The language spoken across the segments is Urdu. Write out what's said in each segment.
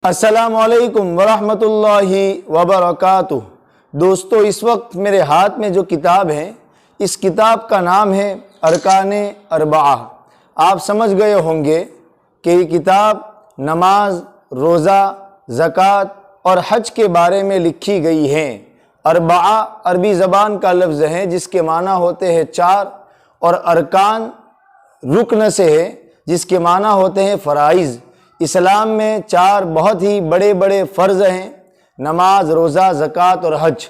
السلام علیکم ورحمۃ اللہ وبرکاتہ۔ دوستو، اس وقت میرے ہاتھ میں جو کتاب ہے، اس کتاب کا نام ہے ارکان اربعہ۔ آپ سمجھ گئے ہوں گے کہ یہ کتاب نماز، روزہ، زکوٰۃ اور حج کے بارے میں لکھی گئی ہے۔ اربعہ عربی زبان کا لفظ ہے جس کے معنی ہوتے ہیں چار، اور ارکان رکن سے ہے جس کے معنی ہوتے ہیں فرائض۔ اسلام میں چار بہت ہی بڑے بڑے فرض ہیں: نماز، روزہ، زکوٰۃ اور حج۔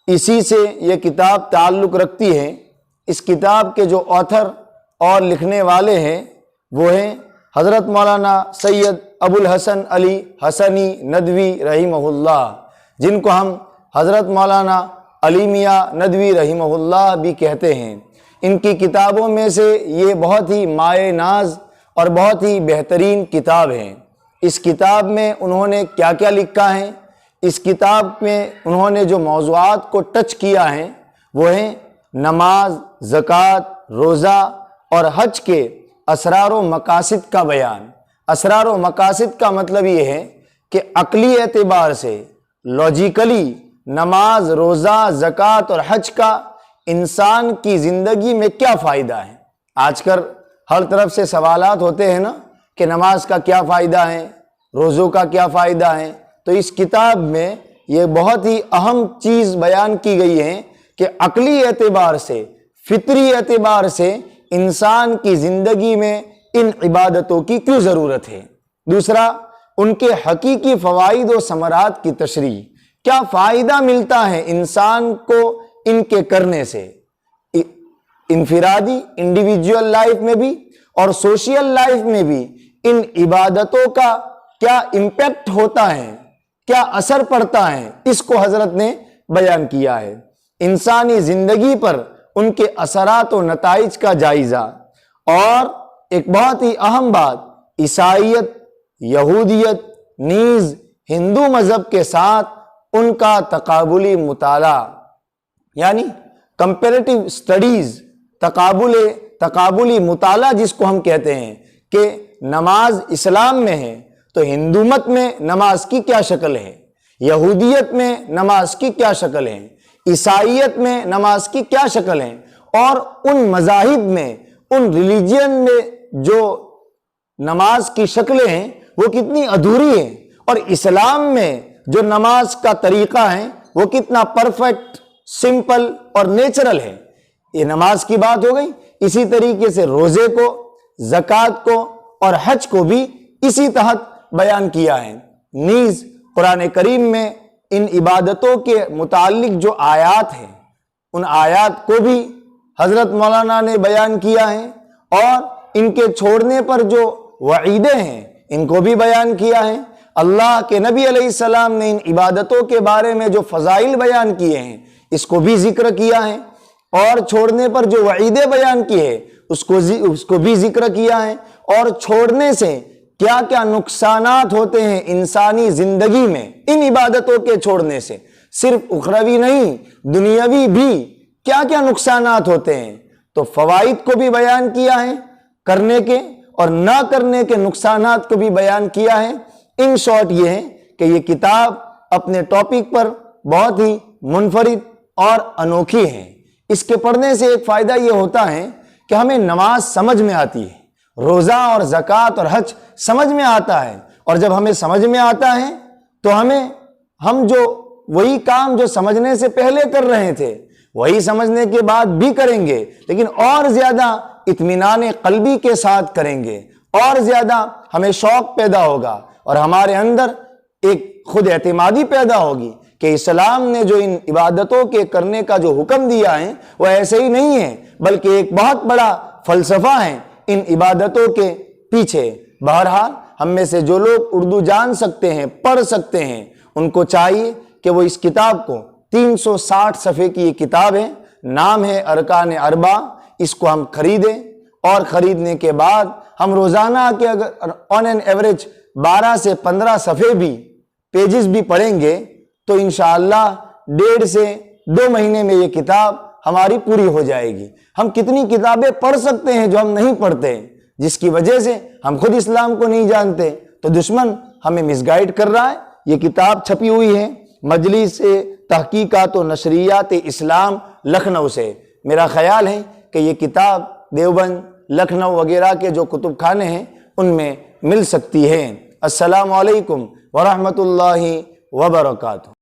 اسی سے یہ کتاب تعلق رکھتی ہے۔ اس کتاب کے جو آتھر اور لکھنے والے ہیں وہ ہیں حضرت مولانا سید ابو الحسن علی حسنی ندوی رحمہ اللہ، جن کو ہم حضرت مولانا علی میاں ندوی رحمہ اللہ بھی کہتے ہیں۔ ان کی کتابوں میں سے یہ بہت ہی مایہ ناز اور بہت ہی بہترین کتاب ہے۔ اس کتاب میں انہوں نے کیا کیا لکھا ہے؟ اس کتاب میں انہوں نے جو موضوعات کو ٹچ کیا ہے وہ ہیں نماز، زکوٰۃ، روزہ اور حج کے اسرار و مقاصد کا بیان۔ اسرار و مقاصد کا مطلب یہ ہے کہ عقلی اعتبار سے، لاجیکلی، نماز، روزہ، زکوٰۃ اور حج کا انسان کی زندگی میں کیا فائدہ ہے۔ آج کل ہر طرف سے سوالات ہوتے ہیں نا کہ نماز کا کیا فائدہ ہے، روزوں کا کیا فائدہ ہے۔ تو اس کتاب میں یہ بہت ہی اہم چیز بیان کی گئی ہے کہ عقلی اعتبار سے، فطری اعتبار سے انسان کی زندگی میں ان عبادتوں کی کیوں ضرورت ہے۔ دوسرا، ان کے حقیقی فوائد و ثمرات کی تشریح، کیا فائدہ ملتا ہے انسان کو ان کے کرنے سے، انفرادی انڈیویجول لائف میں بھی اور سوشل لائف میں بھی ان عبادتوں کا کیا امپیکٹ ہوتا ہے، کیا اثر پڑتا ہے، اس کو حضرت نے بیان کیا ہے۔ انسانی زندگی پر ان کے اثرات و نتائج کا جائزہ، اور ایک بہت ہی اہم بات، عیسائیت، یہودیت نیز ہندو مذہب کے ساتھ ان کا تقابلی مطالعہ، یعنی کمپیریٹیو سٹڈیز، تقابلی مطالعہ جس کو ہم کہتے ہیں کہ نماز اسلام میں ہے تو ہندو مت میں نماز کی کیا شکل ہے، یہودیت میں نماز کی کیا شکل ہے، عیسائیت میں نماز کی کیا شکل ہے، اور ان مذاہب میں، ان ریلیجین میں جو نماز کی شکلیں ہیں وہ کتنی ادھوری ہیں، اور اسلام میں جو نماز کا طریقہ ہے وہ کتنا پرفیکٹ، سمپل اور نیچرل ہے۔ یہ نماز کی بات ہو گئی۔ اسی طریقے سے روزے کو، زکوٰۃ کو اور حج کو بھی اسی تحت بیان کیا ہے۔ نیز قرآن کریم میں ان عبادتوں کے متعلق جو آیات ہیں، ان آیات کو بھی حضرت مولانا نے بیان کیا ہے، اور ان کے چھوڑنے پر جو وعیدیں ہیں ان کو بھی بیان کیا ہے۔ اللہ کے نبی علیہ السلام نے ان عبادتوں کے بارے میں جو فضائل بیان کیے ہیں اس کو بھی ذکر کیا ہے، اور چھوڑنے پر جو وعیدیں بیان کی ہے اس کو بھی ذکر کیا ہے، اور چھوڑنے سے کیا کیا نقصانات ہوتے ہیں انسانی زندگی میں، ان عبادتوں کے چھوڑنے سے صرف اخروی نہیں، دنیاوی بھی کیا کیا نقصانات ہوتے ہیں۔ تو فوائد کو بھی بیان کیا ہے، کرنے کے اور نہ کرنے کے نقصانات کو بھی بیان کیا ہے۔ ان شارٹ یہ ہے کہ یہ کتاب اپنے ٹاپک پر بہت ہی منفرد اور انوکھی ہے۔ اس کے پڑھنے سے ایک فائدہ یہ ہوتا ہے کہ ہمیں نماز سمجھ میں آتی ہے، روزہ اور زکوٰۃ اور حج سمجھ میں آتا ہے، اور جب ہمیں سمجھ میں آتا ہے تو ہم جو وہی کام جو سمجھنے سے پہلے کر رہے تھے وہی سمجھنے کے بعد بھی کریں گے، لیکن اور زیادہ اطمینان قلبی کے ساتھ کریں گے، اور زیادہ ہمیں شوق پیدا ہوگا، اور ہمارے اندر ایک خود اعتمادی پیدا ہوگی کہ اسلام نے جو ان عبادتوں کے کرنے کا جو حکم دیا ہے وہ ایسے ہی نہیں ہے، بلکہ ایک بہت بڑا فلسفہ ہے ان عبادتوں کے پیچھے۔ بہرحال ہم میں سے جو لوگ اردو جان سکتے ہیں، پڑھ سکتے ہیں، ان کو چاہیے کہ وہ اس کتاب کو، 360 صفحے کی یہ کتاب ہے، نام ہے ارکان اربعہ، اس کو ہم خریدیں، اور خریدنے کے بعد ہم روزانہ کے اگر آن این ایوریج 12 سے 15 صفحے بھی، پیجز بھی پڑھیں گے تو انشاءاللہ 1.5 سے 2 مہینے میں یہ کتاب ہماری پوری ہو جائے گی۔ ہم کتنی کتابیں پڑھ سکتے ہیں جو ہم نہیں پڑھتے، جس کی وجہ سے ہم خود اسلام کو نہیں جانتے، تو دشمن ہمیں مس گائیڈ کر رہا ہے۔ یہ کتاب چھپی ہوئی ہے مجلس تحقیقات و نشریات اسلام لکھنؤ سے۔ میرا خیال ہے کہ یہ کتاب دیوبند، لکھنؤ وغیرہ کے جو کتب خانے ہیں ان میں مل سکتی ہے۔ السلام علیکم ورحمۃ اللہ وبرکاتہ۔